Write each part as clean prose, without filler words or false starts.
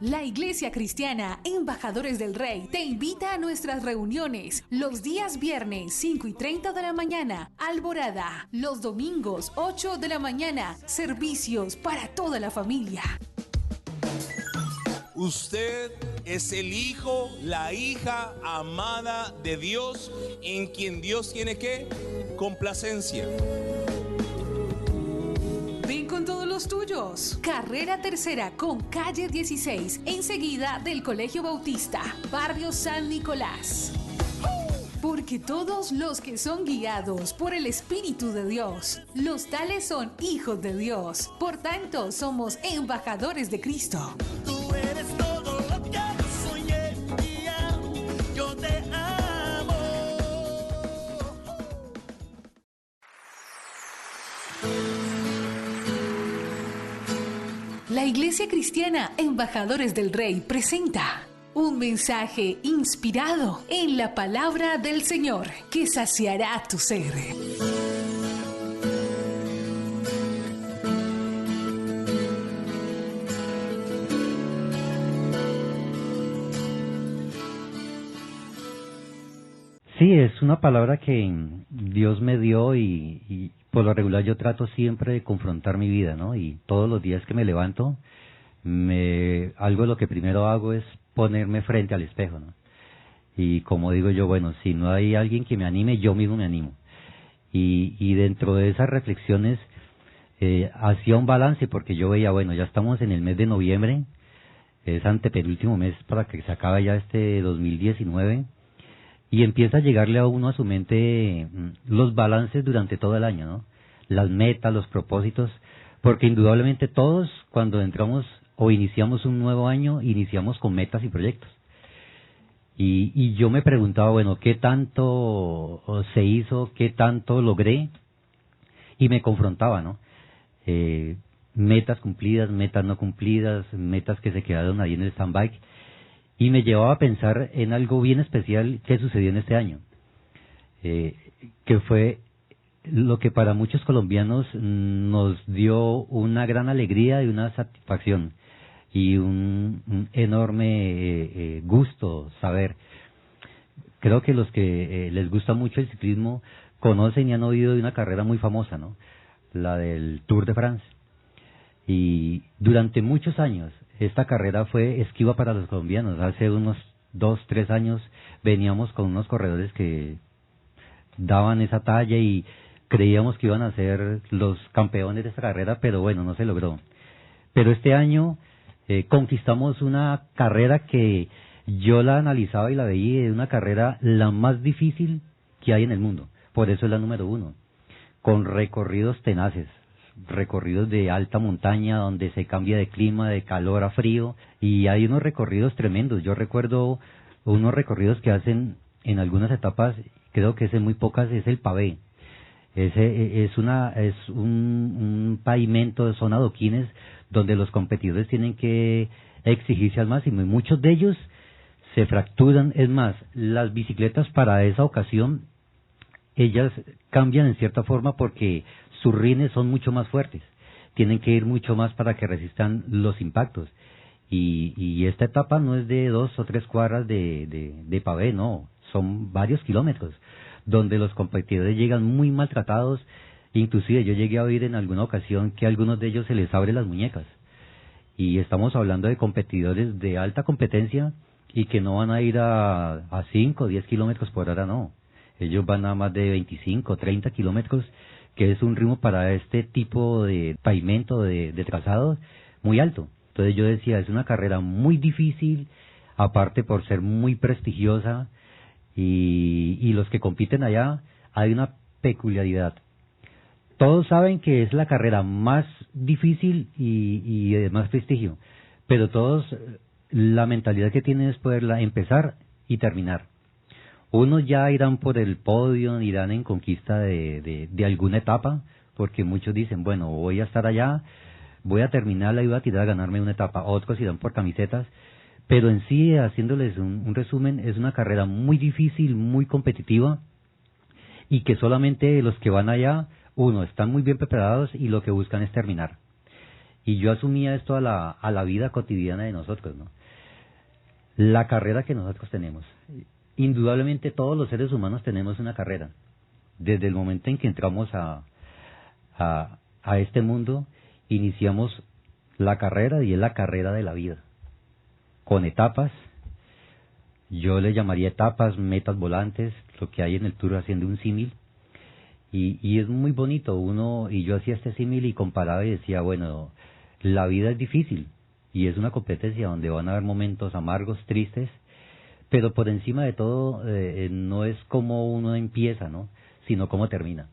La Iglesia Cristiana Embajadores del Rey te invita a nuestras reuniones los días viernes 5:30 de la mañana, Alborada, los domingos 8 de la mañana, servicios para toda la familia. Usted es el hijo, la hija amada de Dios, en quien Dios tiene ¿qué? Complacencia. Ven con todos los tuyos. Carrera Tercera con calle 16, enseguida del Colegio Bautista, barrio San Nicolás. Porque todos los que son guiados por el Espíritu de Dios, los tales son hijos de Dios. Por tanto, somos embajadores de Cristo. Tú eres todo lo que soñé, yo te amo. La Iglesia Cristiana Embajadores del Rey presenta un mensaje inspirado en la palabra del Señor que saciará tu ser. Sí, es una palabra que Dios me dio y por lo regular yo trato siempre de confrontar mi vida, ¿no? Y todos los días que me levanto, algo de lo que primero hago es ponerme frente al espejo, ¿no? Y como digo yo, bueno, si no hay alguien que me anime, yo mismo me animo. Y dentro de esas reflexiones hacía un balance porque yo veía, bueno, ya estamos en el mes de noviembre, es antepenúltimo mes para que se acabe ya este 2019, y empieza a llegarle a uno a su mente los balances durante todo el año, ¿no? Las metas, los propósitos, porque indudablemente todos cuando entramos o iniciamos un nuevo año, iniciamos con metas y proyectos. Y yo me preguntaba, bueno, ¿qué tanto se hizo? ¿Qué tanto logré? Y me confrontaba, ¿no? Metas cumplidas, metas no cumplidas, metas que se quedaron ahí en el stand-by. Y me llevaba a pensar en algo bien especial que sucedió en este año, que fue lo que para muchos colombianos nos dio una gran alegría y una satisfacción y un enorme gusto saber. Creo que los que les gusta mucho el ciclismo conocen y han oído de una carrera muy famosa, ¿no? La del Tour de France. Y durante muchos años esta carrera fue esquiva para los colombianos. Hace unos 2, 3 años veníamos con unos corredores que daban esa talla y creíamos que iban a ser los campeones de esta carrera, pero bueno, no se logró. Pero este año conquistamos una carrera que yo la analizaba y la veía, es una carrera la más difícil que hay en el mundo, por eso es la número 1, con recorridos tenaces, recorridos de alta montaña donde se cambia de clima, de calor a frío, y hay unos recorridos tremendos. Yo recuerdo unos recorridos que hacen en algunas etapas, creo que es en muy pocas, es el pavé. Es un pavimento, son adoquines donde los competidores tienen que exigirse al máximo y muchos de ellos se fracturan. Es más, las bicicletas para esa ocasión ellas cambian en cierta forma porque sus rines son mucho más fuertes, tienen que ir mucho más para que resistan los impactos. Y esta etapa no es de 2 o 3 cuadras de pavé, no, son varios kilómetros, donde los competidores llegan muy maltratados. Inclusive yo llegué a oír en alguna ocasión que a algunos de ellos se les abre las muñecas. Y estamos hablando de competidores de alta competencia y que no van a ir a 5 o 10 kilómetros por hora, no. Ellos van a más de 25 o 30 kilómetros, que es un ritmo para este tipo de pavimento, de trazado, muy alto. Entonces yo decía, es una carrera muy difícil, aparte por ser muy prestigiosa, y los que compiten allá, hay una peculiaridad. Todos saben que es la carrera más difícil y de más prestigio, pero todos, la mentalidad que tienen es poderla empezar y terminar. Unos ya irán por el podio, irán en conquista de alguna etapa, porque muchos dicen, bueno, voy a estar allá, voy a terminarla y voy a tirar a ganarme una etapa. Otros irán por camisetas, pero en sí, haciéndoles un resumen, es una carrera muy difícil, muy competitiva, y que solamente los que van allá, uno, están muy bien preparados y lo que buscan es terminar. Y yo asumía esto a la vida cotidiana de nosotros, ¿no? La carrera que nosotros tenemos. Indudablemente todos los seres humanos tenemos una carrera. Desde el momento en que entramos a este mundo, iniciamos la carrera, y es la carrera de la vida, con etapas. Yo le llamaría etapas, metas volantes, lo que hay en el tour, haciendo un símil. Y es muy bonito y yo hacía este símil y comparaba y decía, bueno, la vida es difícil y es una competencia donde van a haber momentos amargos, tristes, pero por encima de todo no es como uno empieza, ¿no?, sino cómo termina.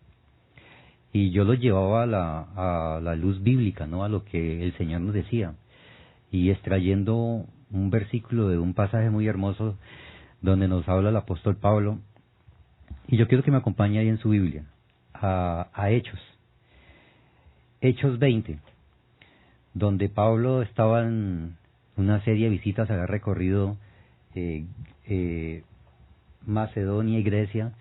Y yo lo llevaba a la luz bíblica, ¿no?, a lo que el Señor nos decía, y extrayendo un versículo de un pasaje muy hermoso donde nos habla el apóstol Pablo, y yo quiero que me acompañe ahí en su Biblia, a Hechos 20, donde Pablo estaba en una serie de visitas, había recorrido Macedonia y Grecia,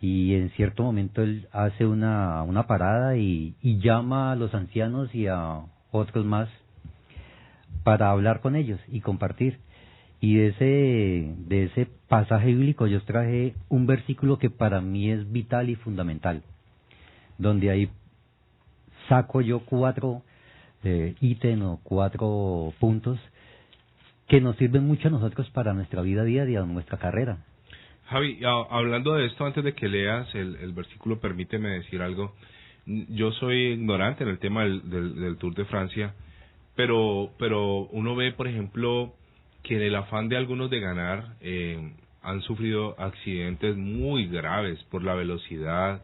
y en cierto momento él hace una parada y llama a los ancianos y a otros más para hablar con ellos y compartir. Y de ese pasaje bíblico yo traje un versículo que para mí es vital y fundamental, donde ahí saco yo 4 ítems o 4 puntos que nos sirven mucho a nosotros para nuestra vida diaria, nuestra carrera. Javi, hablando de esto, antes de que leas el versículo, permíteme decir algo. Yo soy ignorante en el tema del Tour de Francia, pero uno ve, por ejemplo, que en el afán de algunos de ganar han sufrido accidentes muy graves por la velocidad.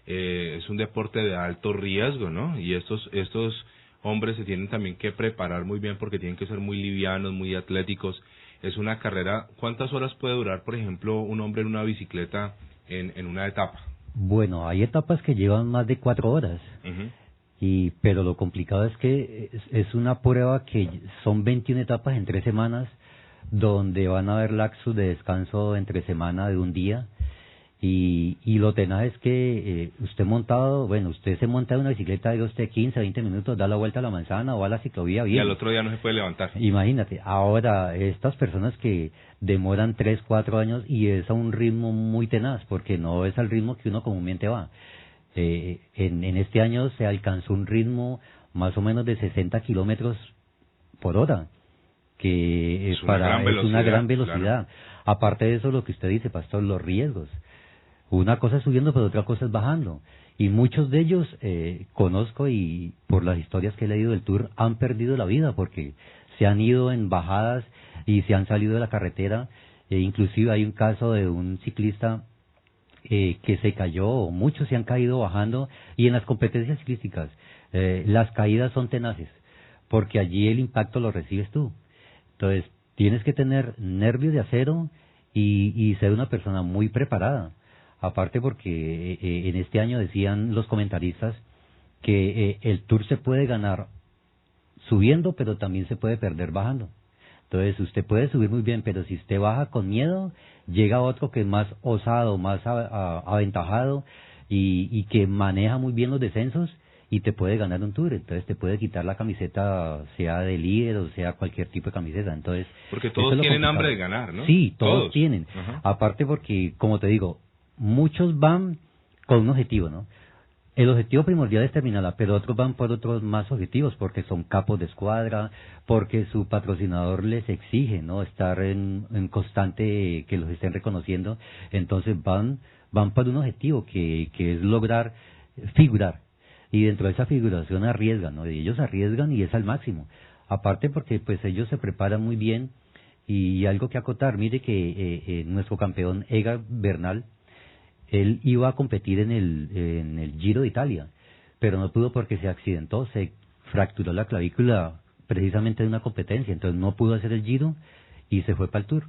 Es un deporte de alto riesgo, ¿no? Y estos hombres se tienen también que preparar muy bien porque tienen que ser muy livianos, muy atléticos. Es una carrera. ¿Cuántas horas puede durar, por ejemplo, un hombre en una bicicleta en una etapa? Bueno, hay etapas que llevan más de 4 horas. Uh-huh. Pero lo complicado es que es una prueba que son 21 etapas en 3 semanas, donde van a haber lapsos de descanso entre semana de un día. Y lo tenaz es que usted se monta en una bicicleta de 15, 20 minutos, da la vuelta a la manzana o a la ciclovía bien. Y al otro día no se puede levantar. Imagínate, ahora estas personas que demoran 3, 4 años y es a un ritmo muy tenaz, porque no es al ritmo que uno comúnmente va. En este año se alcanzó un ritmo más o menos de 60 kilómetros por hora, que es una gran velocidad. Claro. Aparte de eso, lo que usted dice, pastor, los riesgos. Una cosa es subiendo, pero otra cosa es bajando. Y muchos de ellos, conozco y por las historias que he leído del Tour, han perdido la vida porque se han ido en bajadas y se han salido de la carretera. Inclusive hay un caso de un ciclista que se cayó, muchos se han caído bajando, y en las competencias ciclísticas las caídas son tenaces, porque allí el impacto lo recibes tú. Entonces tienes que tener nervios de acero y ser una persona muy preparada. Aparte porque en este año decían los comentaristas que el Tour se puede ganar subiendo, pero también se puede perder bajando. Entonces usted puede subir muy bien, pero si usted baja con miedo, llega otro que es más osado, más aventajado y que maneja muy bien los descensos y te puede ganar un Tour. Entonces te puede quitar la camiseta, sea de líder o sea cualquier tipo de camiseta. Entonces, porque todos tienen hambre de ganar, ¿no? Sí, todos tienen. Ajá. Aparte porque, como te digo, muchos van con un objetivo, ¿no? El objetivo primordial es terminarla, pero otros van por otros más objetivos, porque son capos de escuadra, porque su patrocinador les exige, ¿no?, estar en constante, que los estén reconociendo. Entonces van por un objetivo que es lograr figurar, y dentro de esa figuración arriesgan, ¿no? Y ellos arriesgan y es al máximo. Aparte porque pues ellos se preparan muy bien, y algo que acotar, mire que nuestro campeón Egan Bernal, él iba a competir en el Giro de Italia, pero no pudo porque se accidentó, se fracturó la clavícula precisamente en una competencia, entonces no pudo hacer el Giro y se fue para el Tour.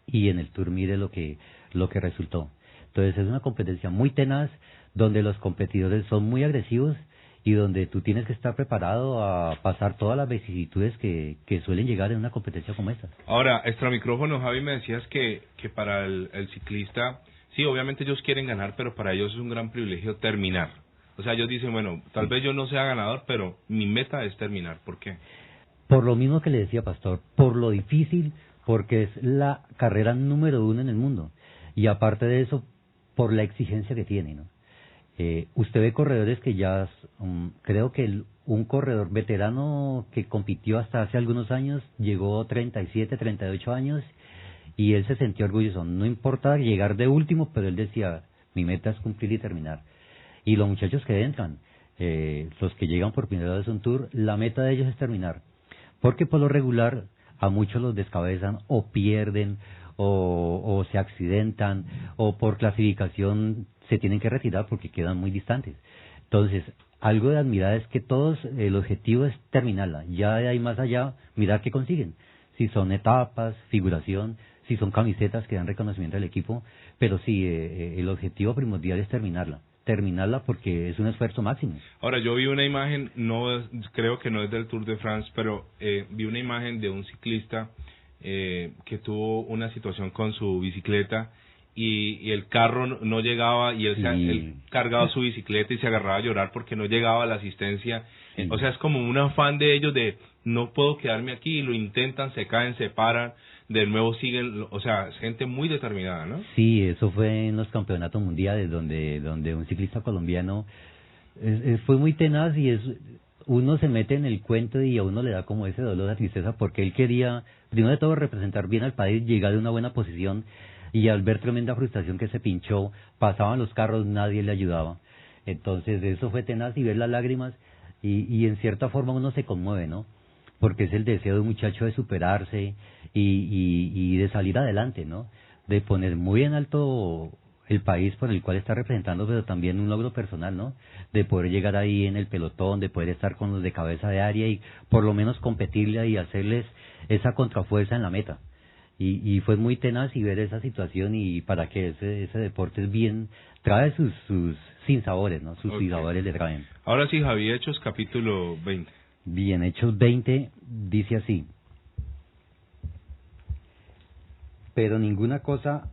Y en el Tour mire lo que resultó. Entonces es una competencia muy tenaz, donde los competidores son muy agresivos y donde tú tienes que estar preparado a pasar todas las vicisitudes que suelen llegar en una competencia como esta. Ahora, extra micrófono, Javi, me decías que para el ciclista, sí, obviamente ellos quieren ganar, pero para ellos es un gran privilegio terminar. O sea, ellos dicen, bueno, tal vez yo no sea ganador, pero mi meta es terminar. ¿Por qué? Por lo mismo que le decía, pastor, por lo difícil, porque es la carrera número 1 en el mundo. Y aparte de eso, por la exigencia que tiene, ¿no? Usted ve corredores que ya, creo que un corredor veterano que compitió hasta hace algunos años, llegó 37, 38 años, y él se sentía orgulloso. No importa llegar de último, pero él decía, mi meta es cumplir y terminar. Y los muchachos que entran, los que llegan por primera vez a un tour, la meta de ellos es terminar. Porque por lo regular a muchos los descabezan o pierden o se accidentan o por clasificación se tienen que retirar porque quedan muy distantes. Entonces, algo de admirar es que todos, el objetivo es terminarla. Ya de ahí más allá, mirar qué consiguen. Si son etapas, figuración, si son camisetas que dan reconocimiento al equipo, pero sí, el objetivo primordial es terminarla porque es un esfuerzo máximo. Ahora, yo vi una imagen, creo que no es del Tour de France, pero vi una imagen de un ciclista que tuvo una situación con su bicicleta y el carro no llegaba y él cargaba su bicicleta y se agarraba a llorar porque no llegaba la asistencia. Sí. O sea, es como un afán de ellos de no puedo quedarme aquí, lo intentan, se caen, se paran, de nuevo siguen, o sea, es gente muy determinada, ¿no? Sí, eso fue en los campeonatos mundiales donde un ciclista colombiano fue muy tenaz y uno se mete en el cuento y a uno le da como ese dolor, esa tristeza, porque él quería, primero de todo, representar bien al país, llegar de una buena posición, y al ver tremenda frustración que se pinchó, pasaban los carros, nadie le ayudaba. Entonces eso fue tenaz y ver las lágrimas y en cierta forma uno se conmueve, ¿no? Porque es el deseo de un muchacho de superarse y de salir adelante, ¿no? De poner muy en alto el país por el cual está representando, pero también un logro personal, ¿no? De poder llegar ahí en el pelotón, de poder estar con los de cabeza de área y por lo menos competirle y hacerles esa contrafuerza en la meta. Y fue muy tenaz y ver esa situación y para que ese deporte es bien, trae sus sinsabores, ¿no? Sus sinsabores le traen. Ahora sí, Javi, Hechos capítulo 20. Bien, Hechos 20 dice así: pero ninguna cosa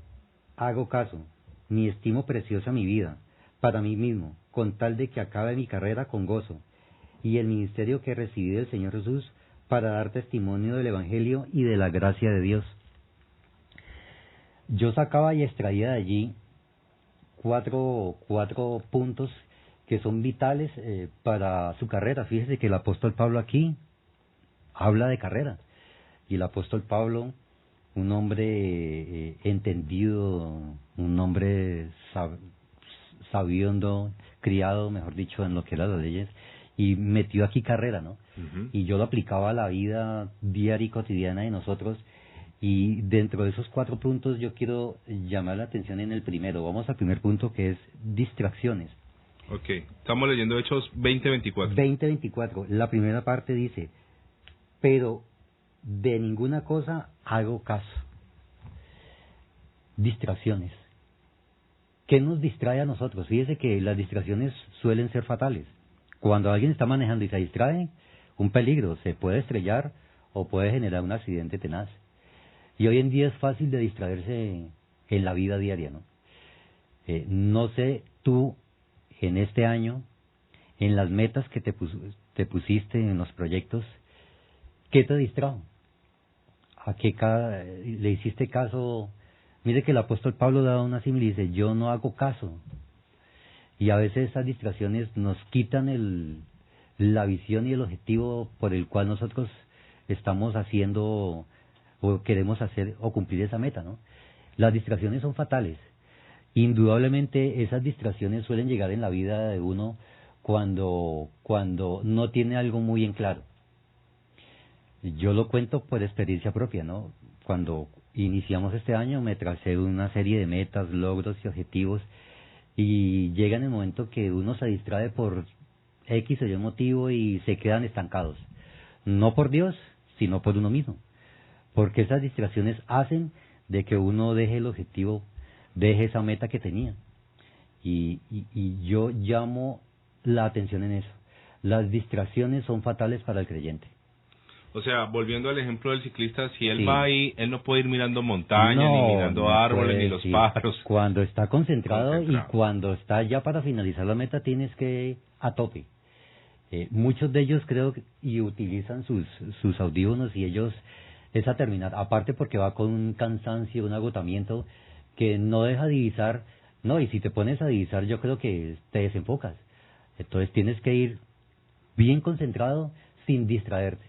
hago caso, ni estimo preciosa mi vida, para mí mismo, con tal de que acabe mi carrera con gozo, y el ministerio que recibí del Señor Jesús, para dar testimonio del Evangelio y de la gracia de Dios. Yo sacaba y extraía de allí cuatro puntos que son vitales para su carrera. Fíjese que el apóstol Pablo aquí habla de carrera, y el apóstol Pablo, un hombre entendido, un hombre sabiendo, criado, mejor dicho, en lo que eran las leyes, y metió aquí carrera, ¿no? Uh-huh. Y yo lo aplicaba a la vida diaria y cotidiana de nosotros, y dentro de esos 4 puntos yo quiero llamar la atención en el primero. Vamos al primer punto, que es distracciones. Ok, estamos leyendo Hechos 20:24. 20:24, la primera parte dice: pero de ninguna cosa hago caso. Distracciones. ¿Qué nos distrae a nosotros? Fíjese que las distracciones suelen ser fatales. Cuando alguien está manejando y se distrae, un peligro, se puede estrellar o puede generar un accidente tenaz. Y hoy en día es fácil de distraerse en la vida diaria, ¿no? No sé, tú, en este año, en las metas que te pusiste, en los proyectos, ¿qué te distrajo? ¿A qué le hiciste caso? Mire que el apóstol Pablo da una símil y dice: yo no hago caso. Y a veces esas distracciones nos quitan la visión y el objetivo por el cual nosotros estamos haciendo o queremos hacer o cumplir esa meta, ¿no? Las distracciones son fatales. Indudablemente esas distracciones suelen llegar en la vida de uno cuando no tiene algo muy en claro. Yo lo cuento por experiencia propia, ¿no? Cuando iniciamos este año me tracé una serie de metas, logros y objetivos, y llega en el momento que uno se distrae por X o Y motivo y se quedan estancados. No por Dios, sino por uno mismo. Porque esas distracciones hacen de que uno deje el objetivo, deje esa meta que tenía. Y yo llamo la atención en eso. Las distracciones son fatales para el creyente. O sea, volviendo al ejemplo del ciclista, si él Sí. va ahí, él no puede ir mirando montañas, No, ni mirando no árboles, puede, ni los sí. pájaros. Cuando está concentrado y Concentrado. cuando está ya para finalizar la meta tienes que a tope. Muchos de ellos creo y utilizan sus audífonos y ellos es a terminar, aparte porque va con un cansancio, un agotamiento que no deja divisar, no, y si te pones a divisar yo creo que te desenfocas. Entonces tienes que ir bien concentrado sin distraerte.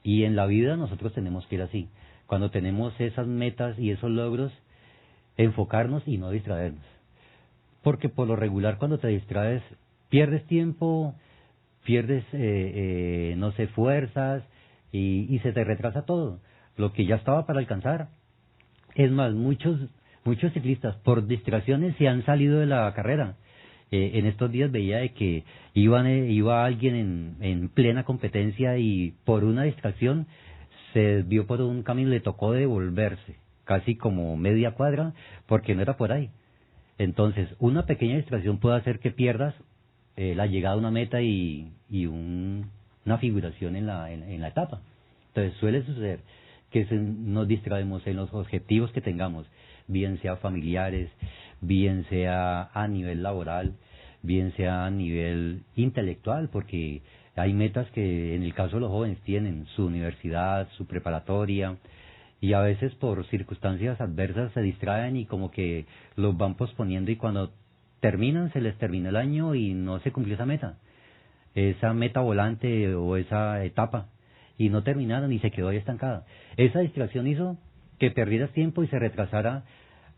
Y en la vida nosotros tenemos que ir así. Cuando tenemos esas metas y esos logros, enfocarnos y no distraernos. Porque por lo regular cuando te distraes, pierdes tiempo, pierdes, no sé, fuerzas y se te retrasa todo. Lo que ya estaba para alcanzar. Es más, muchos ciclistas por distracciones se han salido de la carrera. En estos días veía de que iba alguien en plena competencia y por una distracción se desvió por un camino y le tocó devolverse, casi como media cuadra, porque no era por ahí. Entonces, una pequeña distracción puede hacer que pierdas la llegada a una meta y una figuración en la etapa. Entonces, suele suceder que nos distraemos en los objetivos que tengamos, bien sea familiares, bien sea a nivel laboral, bien sea a nivel intelectual, porque hay metas que en el caso de los jóvenes tienen su universidad, su preparatoria, y a veces por circunstancias adversas se distraen y como que los van posponiendo y cuando terminan se les termina el año y no se cumplió esa meta volante o esa etapa, y no terminaron y se quedó ahí estancada. Esa distracción hizo que perdieras tiempo y se retrasara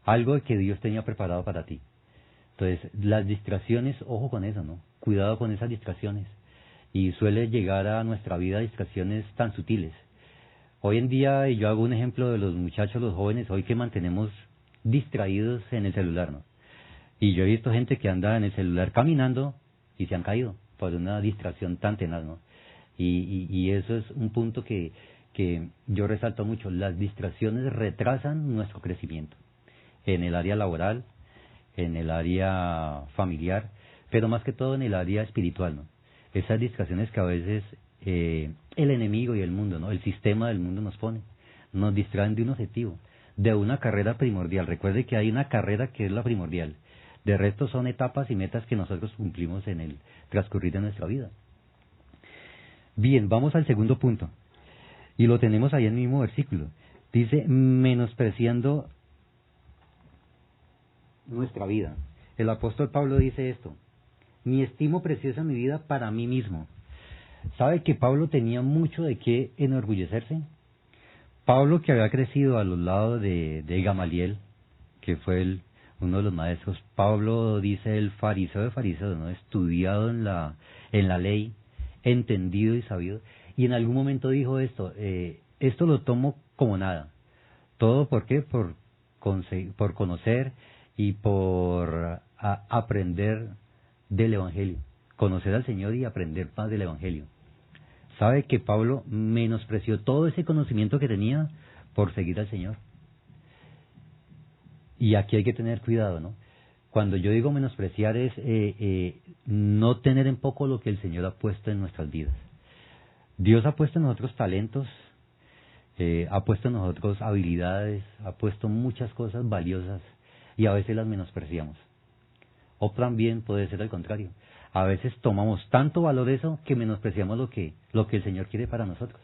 algo que Dios tenía preparado para ti. Entonces, las distracciones, ojo con eso, ¿no? Cuidado con esas distracciones. Y suele llegar a nuestra vida distracciones tan sutiles. Hoy en día, y yo hago un ejemplo de los muchachos, los jóvenes, hoy que mantenemos distraídos en el celular, ¿no? Y yo he visto gente que anda en el celular caminando y se han caído por una distracción tan tenaz, ¿no? Y eso es un punto que yo resalto mucho. Las distracciones retrasan nuestro crecimiento en el área laboral, en el área familiar, pero más que todo en el área espiritual, ¿no? Esas distracciones que a veces el enemigo y el mundo, ¿no? El sistema del mundo nos distraen de un objetivo, de una carrera primordial. Recuerde que hay una carrera que es la primordial. De resto son etapas y metas que nosotros cumplimos en el transcurrir de nuestra vida. Bien, vamos al segundo punto. Y lo tenemos ahí en el mismo versículo. Dice, menospreciando nuestra vida. El apóstol Pablo dice esto: ni estimo preciosa mi vida para mí mismo. ¿Sabe que Pablo tenía mucho de qué enorgullecerse? Pablo, que había crecido a los lados de Gamaliel, que fue uno de los maestros. Pablo dice el fariseo de fariseos, ¿no? Estudiado en la ley, entendido y sabido. Y en algún momento dijo esto: esto lo tomo como nada. ¿Todo por qué? Por conocer y por aprender del Evangelio. Conocer al Señor y aprender más del Evangelio. ¿Sabe que Pablo menospreció todo ese conocimiento que tenía por seguir al Señor? Y aquí hay que tener cuidado, ¿no? Cuando yo digo menospreciar es no tener en poco lo que el Señor ha puesto en nuestras vidas. Dios ha puesto en nosotros talentos, ha puesto en nosotros habilidades, ha puesto muchas cosas valiosas y a veces las menospreciamos. O también puede ser al contrario. A veces tomamos tanto valor eso que menospreciamos lo que el Señor quiere para nosotros.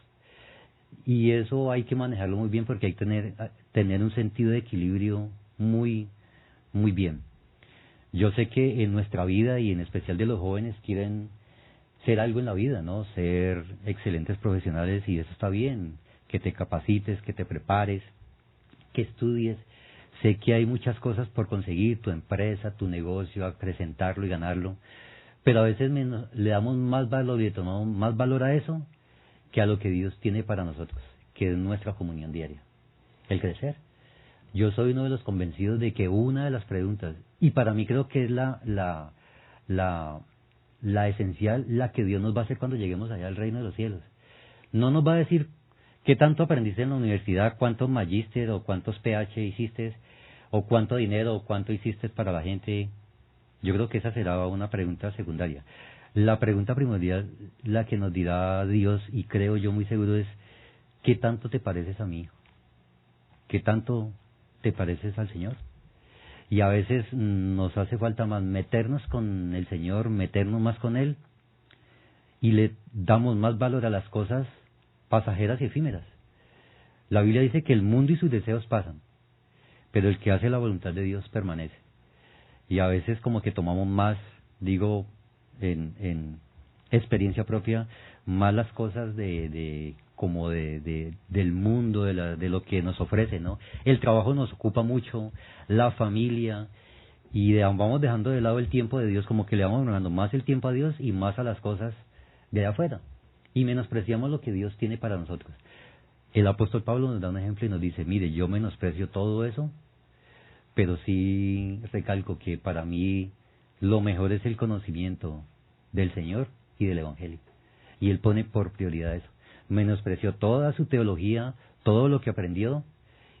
Y eso hay que manejarlo muy bien porque hay que tener un sentido de equilibrio muy, muy bien. Yo sé que en nuestra vida y en especial de los jóvenes quieren ser algo en la vida, ¿no? Ser excelentes profesionales y eso está bien. Que te capacites, que te prepares, que estudies. Sé que hay muchas cosas por conseguir, tu empresa, tu negocio, acrecentarlo y ganarlo. Pero a veces le damos más valor y le tomamos más valor a eso que a lo que Dios tiene para nosotros, que es nuestra comunión diaria, el crecer. Yo soy uno de los convencidos de que una de las preguntas, y para mí creo que es la esencial, la que Dios nos va a hacer cuando lleguemos allá al reino de los cielos. No nos va a decir qué tanto aprendiste en la universidad, cuántos magíster o cuántos PH hiciste, o cuánto dinero o cuánto hiciste para la gente. Yo creo que esa será una pregunta secundaria. La pregunta primordial, la que nos dirá Dios, y creo yo muy seguro, es ¿qué tanto te pareces a mí? ¿Qué tanto te pareces al Señor? Y a veces nos hace falta más meternos con el Señor, meternos más con Él, y le damos más valor a las cosas pasajeras y efímeras. La Biblia dice que el mundo y sus deseos pasan, pero el que hace la voluntad de Dios permanece. Y a veces como que tomamos más, digo, en experiencia propia, más las cosas del mundo, de lo que nos ofrece, ¿no? El trabajo nos ocupa mucho, la familia, y vamos dejando de lado el tiempo de Dios, como que le vamos dando más el tiempo a Dios y más a las cosas de allá afuera, y menospreciamos lo que Dios tiene para nosotros. El apóstol Pablo nos da un ejemplo y nos dice, mire, yo menosprecio todo eso, pero sí recalco que para mí lo mejor es el conocimiento del Señor y del Evangelio. Y él pone por prioridad eso. Menospreció toda su teología, todo lo que aprendió,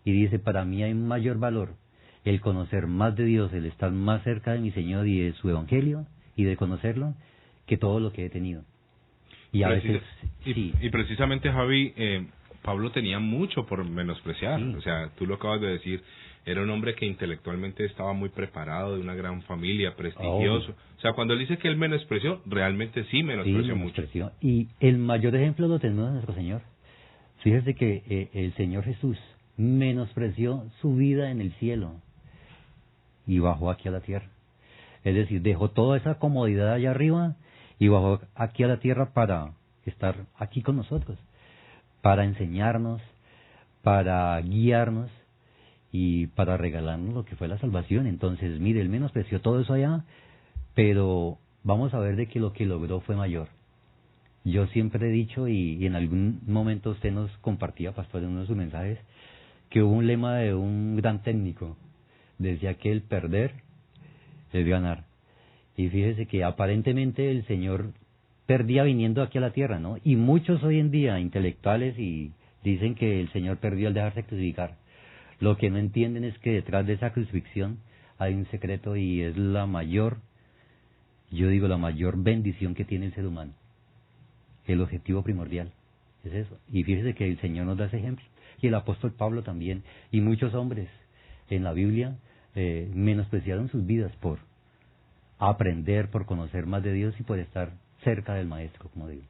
y dice, para mí hay mayor valor el conocer más de Dios, el estar más cerca de mi Señor y de su Evangelio, y de conocerlo, que todo lo que he tenido. Y a veces... sí. Y precisamente, Javi, Pablo tenía mucho por menospreciar. Sí. O sea, tú lo acabas de decir, era un hombre que intelectualmente estaba muy preparado, de una gran familia, prestigioso. O sea, cuando él dice que él menospreció, realmente sí menospreció mucho. Y el mayor ejemplo lo tenemos en nuestro Señor. Fíjese que el Señor Jesús menospreció su vida en el cielo y bajó aquí a la tierra. Es decir, dejó toda esa comodidad allá arriba y bajó aquí a la tierra para estar aquí con nosotros, para enseñarnos, para guiarnos y para regalarnos lo que fue la salvación. Entonces, mire, él menospreció todo eso allá, pero vamos a ver de que lo que logró fue mayor. Yo siempre he dicho, y en algún momento usted nos compartía, pastor, en uno de sus mensajes, que hubo un lema de un gran técnico, decía que el perder es ganar. Y fíjese que aparentemente el Señor perdía viniendo aquí a la tierra, ¿no? Y muchos hoy en día, intelectuales, y dicen que el Señor perdió al dejarse crucificar. Lo que no entienden es que detrás de esa crucifixión hay un secreto, y es la mayor, yo digo, la mayor bendición que tiene el ser humano. El objetivo primordial es eso. Y fíjese que el Señor nos da ese ejemplo. Y el apóstol Pablo también. Y muchos hombres en la Biblia menospreciaron sus vidas por aprender, por conocer más de Dios y por estar cerca del Maestro, como digo.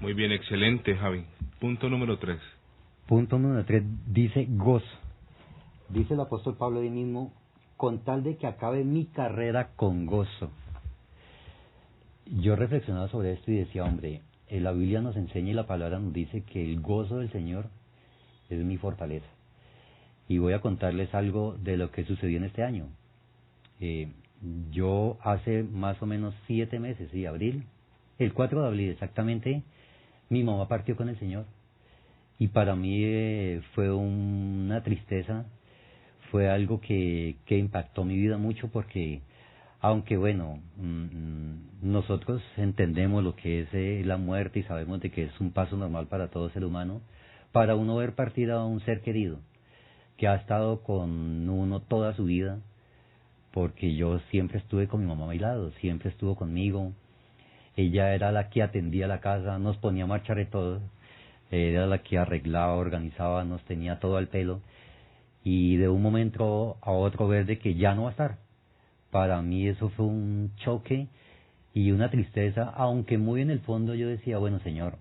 Muy bien, excelente, Javi. Punto número 3. Punto número 3 dice gozo. Dice el apóstol Pablo ahí mismo, con tal de que acabe mi carrera con gozo. Yo reflexionaba sobre esto y decía, hombre, la Biblia nos enseña y la palabra nos dice que el gozo del Señor es mi fortaleza. Y voy a contarles algo de lo que sucedió en este año. Yo hace más o menos 7 meses, sí, abril, el 4 de abril exactamente, mi mamá partió con el Señor. Y para mí fue una tristeza, fue algo que impactó mi vida mucho, porque aunque bueno, nosotros entendemos lo que es la muerte y sabemos de que es un paso normal para todo ser humano, para uno ver partir a un ser querido que ha estado con uno toda su vida, porque yo siempre estuve con mi mamá a mi lado, siempre estuvo conmigo, ella era la que atendía la casa, nos ponía a marchar de todo, era la que arreglaba, organizaba, nos tenía todo al pelo, y de un momento a otro ver de que ya no va a estar. Para mí eso fue un choque y una tristeza, aunque muy en el fondo yo decía, bueno, Señor,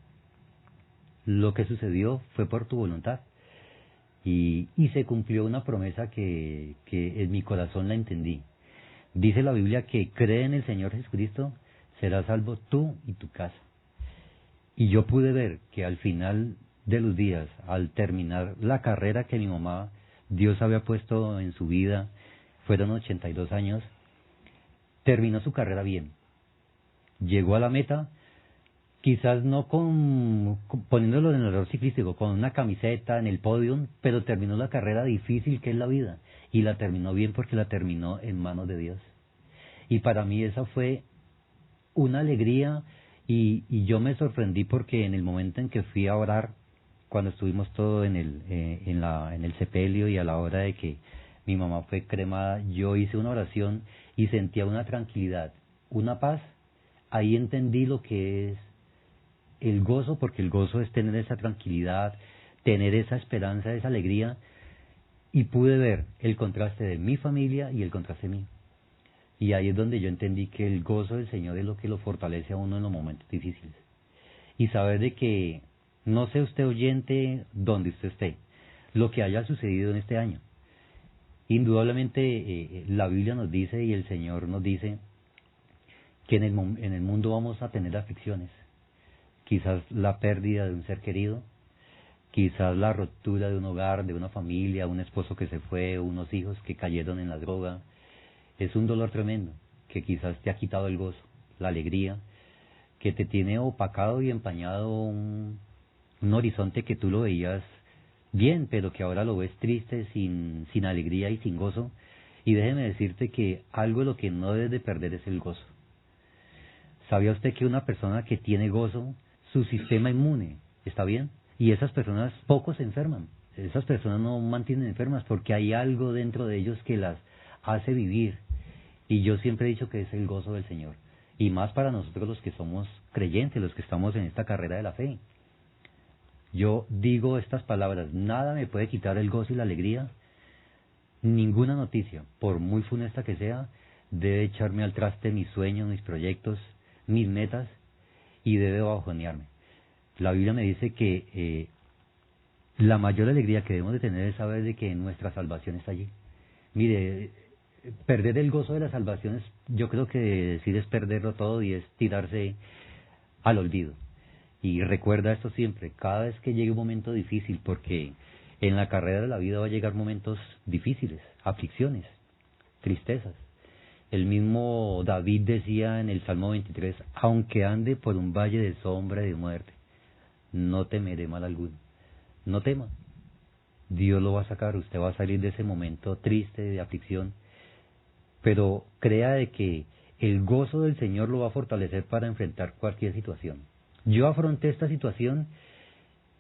lo que sucedió fue por tu voluntad. Y se cumplió una promesa que en mi corazón la entendí. Dice la Biblia que cree en el Señor Jesucristo, serás salvo tú y tu casa. Y yo pude ver que al final de los días, al terminar la carrera que mi mamá, Dios había puesto en su vida, fueron 82 años, terminó su carrera bien. Llegó a la meta, quizás no poniéndolo en el error ciclístico, con una camiseta en el podium, pero terminó la carrera difícil que es la vida. Y la terminó bien porque la terminó en manos de Dios. Y para mí esa fue una alegría, y yo me sorprendí porque en el momento en que fui a orar, cuando estuvimos todos en el sepelio y a la hora de que mi mamá fue cremada, yo hice una oración y sentía una tranquilidad, una paz. Ahí entendí lo que es el gozo, porque el gozo es tener esa tranquilidad tener esa esperanza, esa alegría, y pude ver el contraste de mi familia y el contraste mío. Y ahí es donde yo entendí que el gozo del Señor es lo que lo fortalece a uno en los momentos difíciles. Y saber de que, no sé usted oyente, donde usted esté, lo que haya sucedido en este año. Indudablemente la Biblia nos dice y el Señor nos dice que en el mundo vamos a tener aflicciones. Quizás la pérdida de un ser querido, quizás la ruptura de un hogar, de una familia, un esposo que se fue, unos hijos que cayeron en la droga. Es un dolor tremendo que quizás te ha quitado el gozo, la alegría, que te tiene opacado y empañado un horizonte que tú lo veías bien, pero que ahora lo ves triste, sin alegría y sin gozo. Y déjeme decirte que algo de lo que no debes de perder es el gozo. ¿Sabía usted que una persona que tiene gozo, su sistema inmune está bien? Y esas personas pocos se enferman. Esas personas no mantienen enfermas porque hay algo dentro de ellos que las hace vivir. Y yo siempre he dicho que es el gozo del Señor. Y más para nosotros los que somos creyentes, los que estamos en esta carrera de la fe. Yo digo estas palabras: nada me puede quitar el gozo y la alegría. Ninguna noticia, por muy funesta que sea, debe echarme al traste mis sueños, mis proyectos, mis metas, y debe bajonearme. La Biblia me dice que la mayor alegría que debemos de tener es saber de que nuestra salvación está allí. Mire, perder el gozo de la salvación es, yo creo que decir es perderlo todo y es tirarse al olvido. Y recuerda esto siempre, cada vez que llegue un momento difícil, porque en la carrera de la vida va a llegar momentos difíciles, aflicciones, tristezas. El mismo David decía en el Salmo 23, aunque ande por un valle de sombra y de muerte, no temeré mal alguno. No tema. Dios lo va a sacar, usted va a salir de ese momento triste, de aflicción, pero crea de que el gozo del Señor lo va a fortalecer para enfrentar cualquier situación. Yo afronté esta situación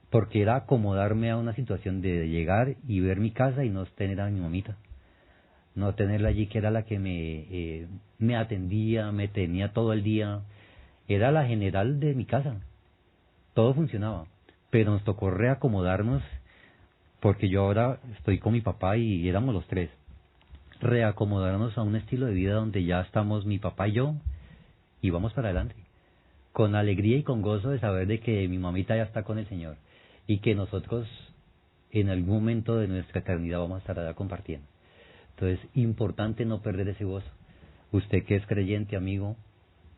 porque era acomodarme a una situación de llegar y ver mi casa y no tener a mi mamita. No tenerla allí, que era la que me atendía, me tenía todo el día. Era la general de mi casa. Todo funcionaba. Pero nos tocó reacomodarnos, porque yo ahora estoy con mi papá y éramos los tres. Reacomodarnos a un estilo de vida donde ya estamos mi papá y yo, y vamos para adelante. Con alegría y con gozo de saber de que mi mamita ya está con el Señor. Y que nosotros en algún momento de nuestra eternidad vamos a estar allá compartiendo. Entonces, importante no perder ese gozo. Usted que es creyente, amigo,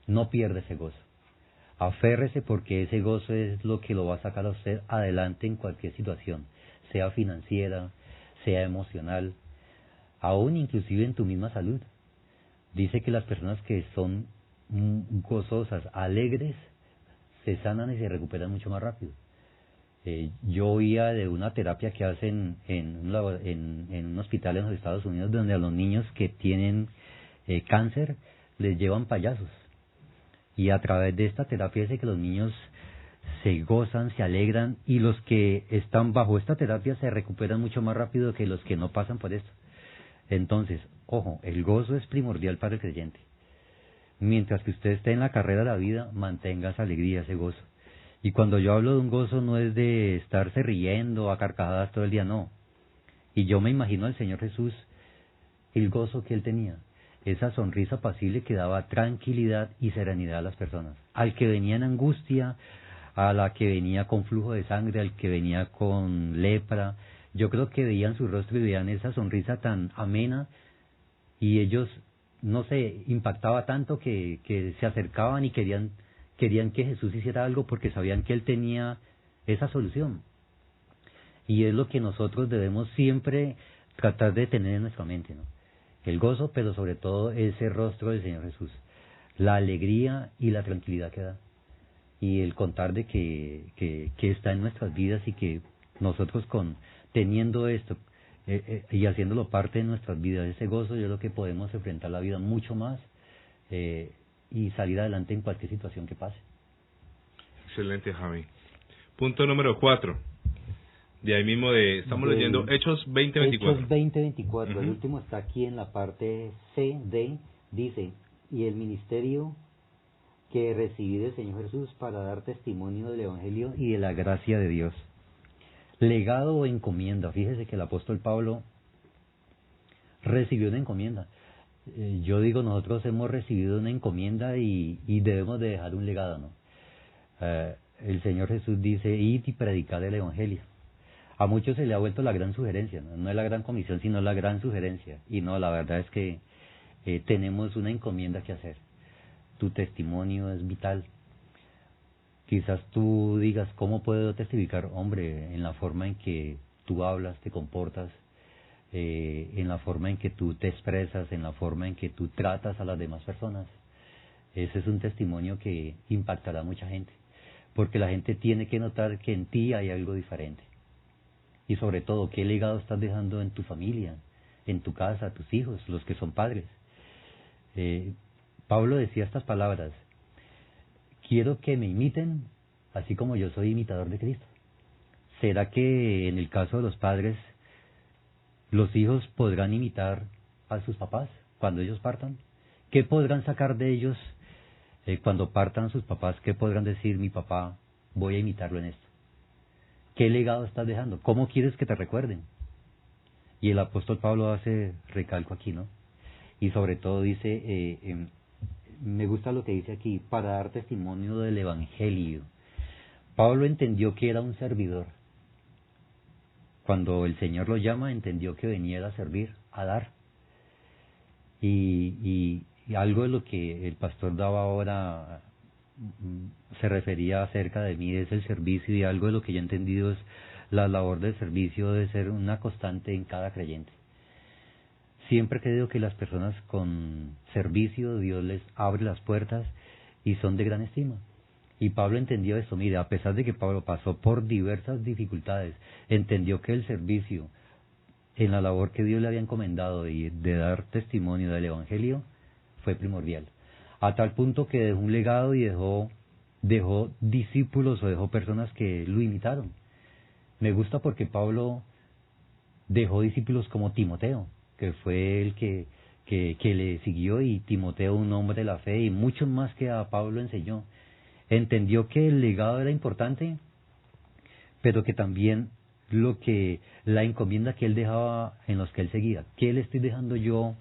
no pierda ese gozo. Aférrese, porque ese gozo es lo que lo va a sacar a usted adelante en cualquier situación, sea financiera, sea emocional, aún inclusive en tu misma salud. Dice que las personas que son gozosas, alegres, se sanan y se recuperan mucho más rápido. Yo oía de una terapia que hacen en un hospital en los Estados Unidos, donde a los niños que tienen cáncer les llevan payasos. Y a través de esta terapia dice que los niños se gozan, se alegran, y los que están bajo esta terapia se recuperan mucho más rápido que los que no pasan por esto. Entonces, ojo, el gozo es primordial para el creyente. Mientras que usted esté en la carrera de la vida, mantenga esa alegría, ese gozo. Y cuando yo hablo de un gozo, no es de estarse riendo a carcajadas todo el día, no. Y yo me imagino al Señor Jesús, el gozo que Él tenía, esa sonrisa apacible que daba tranquilidad y serenidad a las personas. Al que venía en angustia, a la que venía con flujo de sangre, al que venía con lepra, yo creo que veían su rostro y veían esa sonrisa tan amena, y ellos, no sé, impactaba tanto que se acercaban y querían que Jesús hiciera algo, porque sabían que Él tenía esa solución. Y es lo que nosotros debemos siempre tratar de tener en nuestra mente, ¿no? El gozo, pero sobre todo ese rostro del Señor Jesús, la alegría y la tranquilidad que da, y el contar de que está en nuestras vidas, y que nosotros teniendo esto y haciéndolo parte de nuestras vidas, ese gozo, yo creo que podemos enfrentar la vida mucho más y salir adelante en cualquier situación que pase. Excelente, Javi. Punto número 4. De ahí mismo estamos leyendo Hechos 20:24. Hechos 20:24. Uh-huh. El último está aquí en la parte C, D, dice: y el ministerio que recibí del Señor Jesús para dar testimonio del Evangelio y de la gracia de Dios. Legado o encomienda. Fíjese que el apóstol Pablo recibió una encomienda. Yo digo, nosotros hemos recibido una encomienda y debemos de dejar un legado, ¿no? El Señor Jesús dice, id y predicad el Evangelio. A muchos se le ha vuelto la gran sugerencia, ¿no? No es la gran comisión, sino la gran sugerencia. Y no, la verdad es que tenemos una encomienda que hacer. Tu testimonio es vital. Quizás tú digas, ¿cómo puedo testificar? Hombre, en la forma en que tú hablas, te comportas, en la forma en que tú te expresas, en la forma en que tú tratas a las demás personas. Ese es un testimonio que impactará a mucha gente, porque la gente tiene que notar que en ti hay algo diferente. Y sobre todo, ¿qué legado estás dejando en tu familia, en tu casa, tus hijos, los que son padres? Pablo decía estas palabras, quiero que me imiten, así como yo soy imitador de Cristo. ¿Será que en el caso de los padres, los hijos podrán imitar a sus papás cuando ellos partan? ¿Qué podrán sacar de ellos cuando partan sus papás? ¿Qué podrán decir, mi papá, voy a imitarlo en esto? ¿Qué legado estás dejando? ¿Cómo quieres que te recuerden? Y el apóstol Pablo hace recalco aquí, ¿no? Y sobre todo dice, me gusta lo que dice aquí, para dar testimonio del Evangelio. Pablo entendió que era un servidor. Cuando el Señor lo llama, entendió que venía a servir, a dar. Y algo de lo que el pastor daba ahora se refería acerca de mí, es el servicio, y algo de lo que yo he entendido es la labor del servicio debe ser una constante en cada creyente. Siempre he creído que las personas con servicio, Dios les abre las puertas y son de gran estima. Y Pablo entendió esto. Mire, a pesar de que Pablo pasó por diversas dificultades, entendió que el servicio en la labor que Dios le había encomendado y de dar testimonio del Evangelio fue primordial. A tal punto que dejó un legado y dejó discípulos o dejó personas que lo imitaron. Me gusta porque Pablo dejó discípulos como Timoteo, que fue el que le siguió, y Timoteo, un hombre de la fe, y muchos más que a Pablo enseñó. Entendió que el legado era importante, pero que también la encomienda que él dejaba en los que él seguía. ¿Qué le estoy dejando yo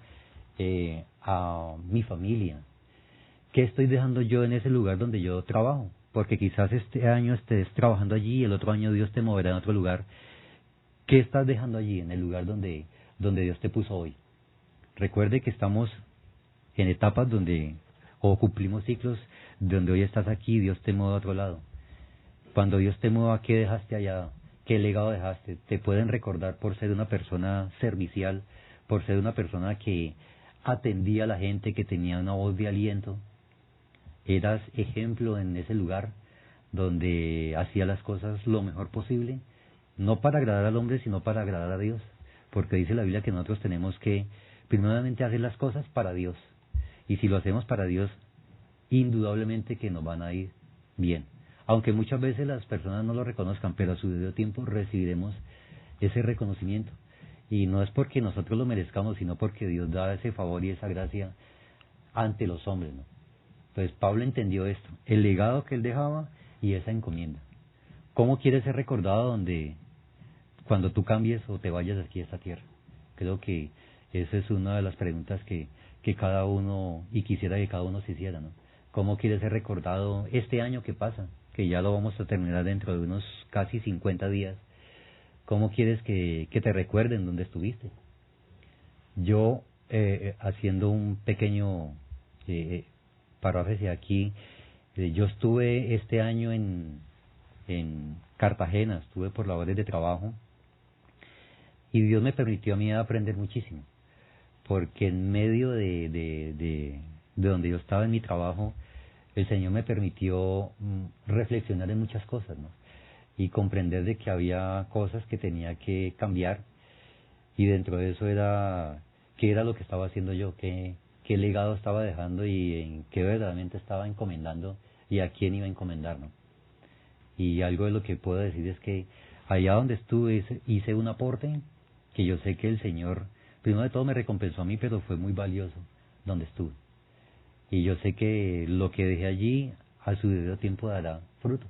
a mi familia? ¿Qué estoy dejando yo en ese lugar donde yo trabajo? Porque quizás este año estés trabajando allí y el otro año Dios te moverá en otro lugar. ¿Qué estás dejando allí, en el lugar donde Dios te puso hoy? Recuerde que estamos en etapas o cumplimos ciclos, donde hoy estás aquí, Dios te mueve a otro lado. Cuando Dios te mueva, ¿qué dejaste allá? ¿Qué legado dejaste? Te pueden recordar por ser una persona servicial, por ser una persona que atendía a la gente, que tenía una voz de aliento. Eras ejemplo en ese lugar donde hacía las cosas lo mejor posible, no para agradar al hombre, sino para agradar a Dios. Porque dice la Biblia que nosotros tenemos que primeramente hacer las cosas para Dios. Y si lo hacemos para Dios, indudablemente que nos van a ir bien. Aunque muchas veces las personas no lo reconozcan, pero a su debido tiempo recibiremos ese reconocimiento. Y no es porque nosotros lo merezcamos, sino porque Dios da ese favor y esa gracia ante los hombres, ¿no? Pues Pablo entendió esto, el legado que él dejaba y esa encomienda. ¿Cómo quieres ser recordado cuando tú cambies o te vayas de aquí a esta tierra? Creo que esa es una de las preguntas que cada uno, y quisiera que cada uno se hiciera, ¿no? ¿Cómo quieres ser recordado este año que pasa? Que ya lo vamos a terminar dentro de unos casi 50 días. ¿Cómo quieres que te recuerden dónde estuviste? Yo, haciendo un pequeño paréntesis aquí, yo estuve este año en Cartagena, estuve por labores de trabajo, y Dios me permitió a mí aprender muchísimo, porque en medio de donde yo estaba en mi trabajo, el Señor me permitió reflexionar en muchas cosas, ¿no? Y comprender de que había cosas que tenía que cambiar, y dentro de eso era qué era lo que estaba haciendo yo, qué legado estaba dejando y en qué verdaderamente estaba encomendando y a quién iba a encomendar, ¿no? Y algo de lo que puedo decir es que allá donde estuve hice un aporte que yo sé que el Señor, primero de todo, me recompensó a mí, pero fue muy valioso donde estuve. Y yo sé que lo que dejé allí a su debido tiempo dará fruto.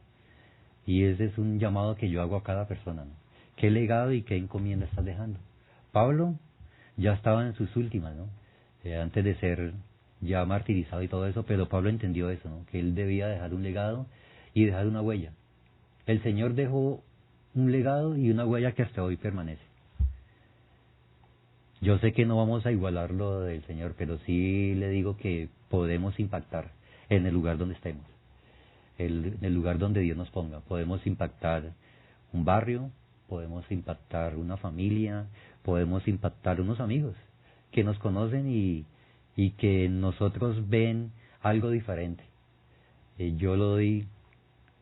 Y ese es un llamado que yo hago a cada persona, ¿no? ¿Qué legado y qué encomienda estás dejando? Pablo ya estaba en sus últimas, ¿no? Antes de ser ya martirizado y todo eso, pero Pablo entendió eso, ¿no? Que él debía dejar un legado y dejar una huella. El Señor dejó un legado y una huella que hasta hoy permanece. Yo sé que no vamos a igualar lo del Señor, pero sí le digo que podemos impactar en el lugar donde estemos, en el lugar donde Dios nos ponga. Podemos impactar un barrio, podemos impactar una familia, podemos impactar unos amigos que nos conocen y que nosotros ven algo diferente. Yo lo doy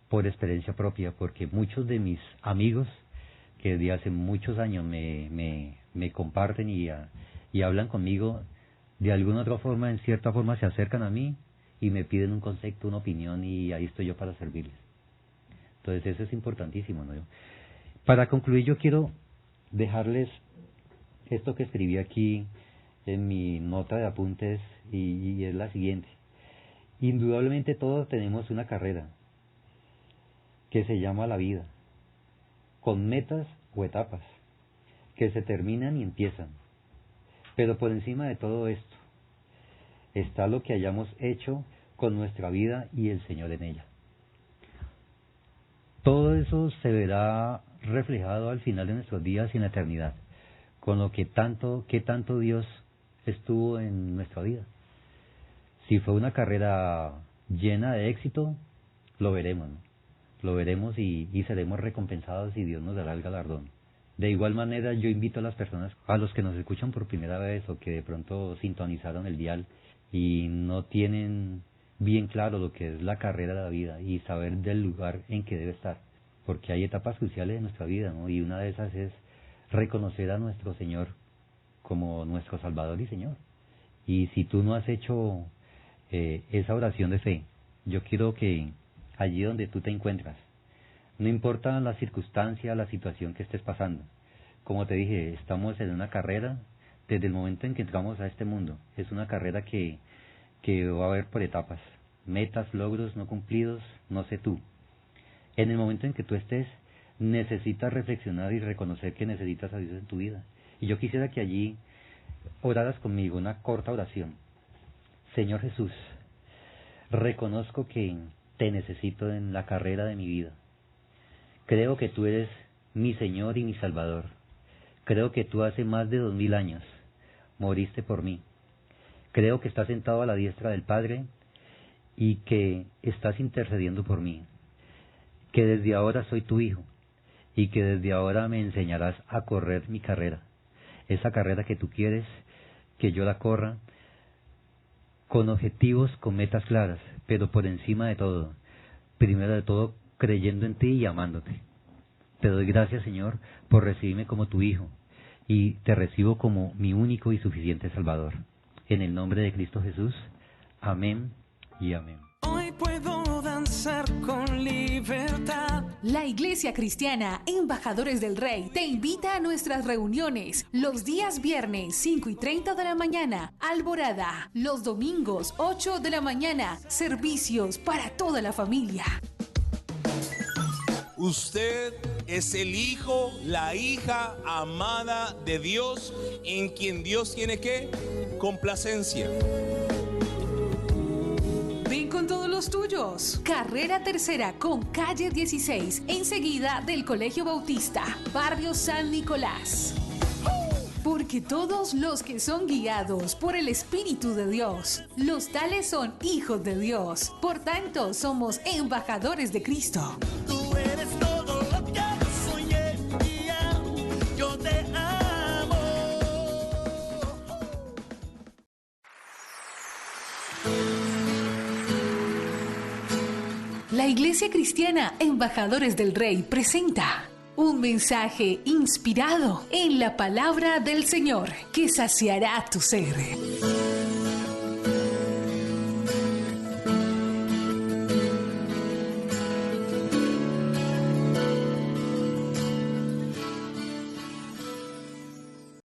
por experiencia propia, porque muchos de mis amigos que desde hace muchos años me comparten y hablan conmigo, de alguna otra forma, en cierta forma se acercan a mí y me piden un concepto, una opinión, y ahí estoy yo para servirles. Entonces eso es importantísimo, ¿no? Para concluir, yo quiero dejarles esto que escribí aquí en mi nota de apuntes, y es la siguiente. Indudablemente todos tenemos una carrera que se llama la vida, con metas o etapas que se terminan y empiezan. Pero por encima de todo esto está lo que hayamos hecho con nuestra vida y el Señor en ella. Todo eso se verá reflejado al final de nuestros días y en la eternidad, con lo que tanto Dios estuvo en nuestra vida. Si fue una carrera llena de éxito, lo veremos, ¿no? Lo veremos y seremos recompensados y Dios nos dará el galardón. De igual manera, yo invito a las personas, a los que nos escuchan por primera vez o que de pronto sintonizaron el dial y no tienen bien claro lo que es la carrera de la vida y saber del lugar en que debe estar, porque hay etapas cruciales de nuestra vida, ¿no? Y una de esas es reconocer a nuestro Señor como nuestro Salvador y Señor. Y si tú no has hecho esa oración de fe, yo quiero que allí donde tú te encuentras, no importa la circunstancia, la situación que estés pasando, como te dije, estamos en una carrera desde el momento en que entramos a este mundo. Es una carrera que va a haber por etapas, metas, logros no cumplidos, no sé tú. En el momento en que tú estés, necesitas reflexionar y reconocer que necesitas a Dios en tu vida. Y yo quisiera que allí oraras conmigo una corta oración. Señor Jesús, reconozco que te necesito en la carrera de mi vida. Creo que tú eres mi Señor y mi Salvador. Creo que tú hace más de 2000 años moriste por mí. Creo que estás sentado a la diestra del Padre y que estás intercediendo por mí. Que desde ahora soy tu hijo y que desde ahora me enseñarás a correr mi carrera. Esa carrera que tú quieres que yo la corra con objetivos, con metas claras, pero por encima de todo, primero de todo, creyendo en ti y amándote. Te doy gracias, Señor, por recibirme como tu hijo y te recibo como mi único y suficiente Salvador. En el nombre de Cristo Jesús. Amén y amén. Hoy puedo danzar con libertad. La Iglesia Cristiana Embajadores del Rey te invita a nuestras reuniones los días viernes 5:30 de la mañana, Alborada, los domingos 8 de la mañana, servicios para toda la familia. Usted es el hijo, la hija amada de Dios, en quien Dios tiene ¿qué? Complacencia. Ven con todos los tuyos. Carrera Tercera con calle 16, enseguida del Colegio Bautista, barrio San Nicolás. Porque todos los que son guiados por el Espíritu de Dios, los tales son hijos de Dios. Por tanto, somos embajadores de Cristo. Tú eres todo lo que yo soñé y yo te amo. La Iglesia Cristiana Embajadores del Rey presenta un mensaje inspirado en la palabra del Señor que saciará tu ser.